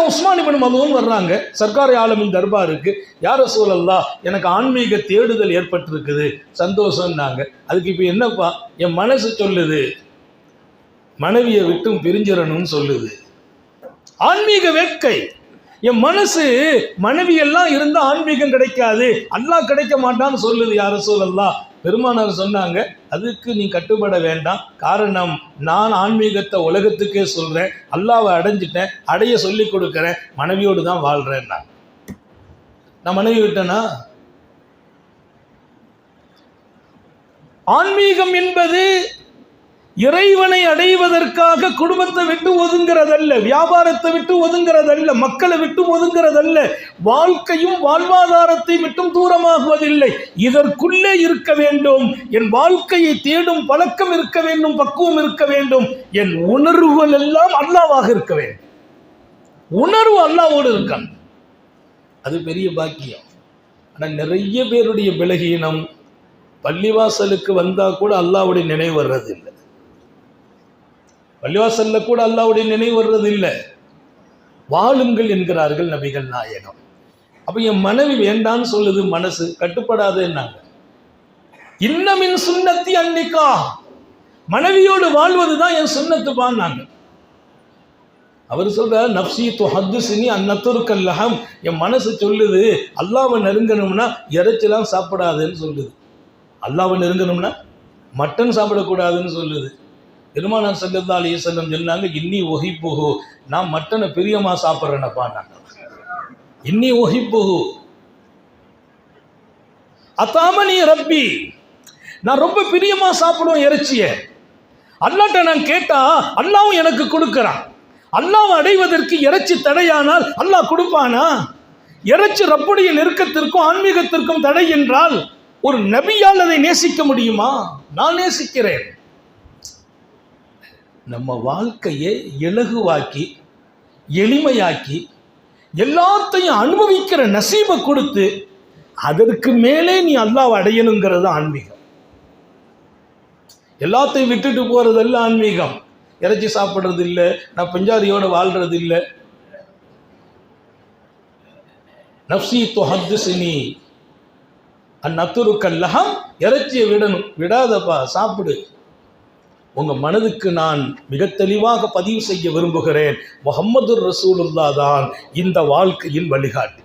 சையதுனா உஸ்மான் இப்னு மதூன் வர்றாங்க சர்க்கார் ஆலமின் தர்பாருக்கு. யா ரசூலல்லாஹ், எனக்கு ஆன்மீக தேடுதல் ஏற்பட்டிருக்குது, சந்தோஷம்னாங்க. அதுக்கு இப்போ என்னப்பா, என் மனசு சொல்லுது மனைவியை விட்டும் பிரிஞ்சிடணும்னு சொல்லுது. ஆன்மீக வேட்கை. என் மனசு மனைவி எல்லாம் இருந்தால் ஆன்மீகம் கிடைக்காது, அல்லாஹ் கிடைக்க மாட்டான்னு சொல்லுது. யா ரசூலல்லாஹ், பெருமானார் சொன்னாங்க, அதுக்கு நீ கட்டுப்பட வேண்டாம். காரணம், நான் ஆன்மீகத்தை உலகத்துக்கே சொல்கிறேன், அல்லாவை அடைஞ்சிட்டேன், அடைய சொல்லி கொடுக்குறேன், மனைவியோடு தான் வாழ்கிறேன். நான் மனைவி விட்டேனா? ஆன்மீகம் என்பது இறைவனை அடைவதற்காக குடும்பத்தை விட்டு ஒதுங்கிறதல்ல, வியாபாரத்தை விட்டு ஒதுங்கிறதல்ல, மக்களை விட்டு ஒதுங்கிறதல்ல, வாழ்க்கையும் வாழ்வாதாரத்தை விட்டும் தூரமாகுவதில்லை. இதற்குள்ளே இருக்க வேண்டும். என் வாழ்க்கையை தேடும் பழக்கம் இருக்க வேண்டும், பக்குவம் இருக்க வேண்டும். என் உணர்வுகள் எல்லாம் அல்லாவாக இருக்க வேண்டும். உணர்வு அல்லாவோடு இருக்கான், அது பெரிய பாக்கியம். ஆனால் நிறைய பேருடைய பலகீனம், பள்ளிவாசலுக்கு வந்தால் கூட அல்லாவுடைய நினைவு வர்றதில்லை, பள்ளிவாசல்ல கூட அல்லாவுடைய நினைவு வர்றதில்லை. வாழுங்கள் என்கிறார்கள் நபிகள் நாயகம். அப்ப என் மனைவி வேண்டான்னு சொல்லுது, மனசு கட்டுப்படாதேன்னாங்க. இன்னமின் சுன்னத்தி அன்னிக்கா, மனைவியோடு வாழ்வதுதான் என் சுன்னத்து பான்னாங்க. அவர் சொல்ற, நப்சி துஹத்துசினி அந்நத்துருக்கல்லஹம், என் மனசு சொல்லுது அல்லாவை நெருங்கணும்னா இறைச்சலாம் சாப்பிடாதுன்னு சொல்லுது. அல்லாவை நெருங்கணும்னா மட்டன் சாப்பிடக்கூடாதுன்னு சொல்லுது. பெருமானார் ஸல்லல்லாஹு அலைஹி வஸல்லம் சொன்னாங்க, இன்னி ஒஹிப்புஹு, நான் மட்டனை பிரியமா சாப்பிட்றேனப்பா. இன்னி ஒஹிப்புஹு அத்தாமனி ரப்பி, நான் ரொம்ப பிரியமா சாப்பிடுவேன் இறைச்சிய. அல்லாஹ்ட்ட நான் கேட்டா அல்லாஹ்வும் எனக்கு கொடுக்கறான். அல்லாஹ்வை அடைவதற்கு இறைச்சி தடையானால் அல்லாஹ் கொடுப்பானா? இறைச்சி ரப்புடைய நெருக்கத்திற்கும் ஆன்மீகத்திற்கும் தடை என்றால் ஒரு நபியால் அதை நேசிக்க முடியுமா? நான் நேசிக்கிறேன். நம்ம வாழ்க்கையை இலகுவாக்கி எளிமையாக்கி எல்லாத்தையும் அனுபவிக்கிற நசீபை கொடுத்து அதற்கு மேலே நீ அல்லாஹ்வை அடையணுங்கிறது ஆன்மீகம். எல்லாத்தையும் விட்டுட்டு போறதல்ல ஆன்மீகம். இறைச்சி சாப்பிட்றது இல்லை, நான் பஞ்சாரியோட வாழ்றது இல்லை. நப்சி துஹத்துசினி அந்நத்துருக்கல்லஹம், இறைச்சியை விடணும். விடாதப்பா, சாப்பிடு. உங்க மனதுக்கு நான் மிக தெளிவாக பதிவு செய்ய விரும்புகிறேன், முஹம்மது ரசூலுல்லாஹ் தான் இந்த வாழ்க்கையின் வழிகாட்டி.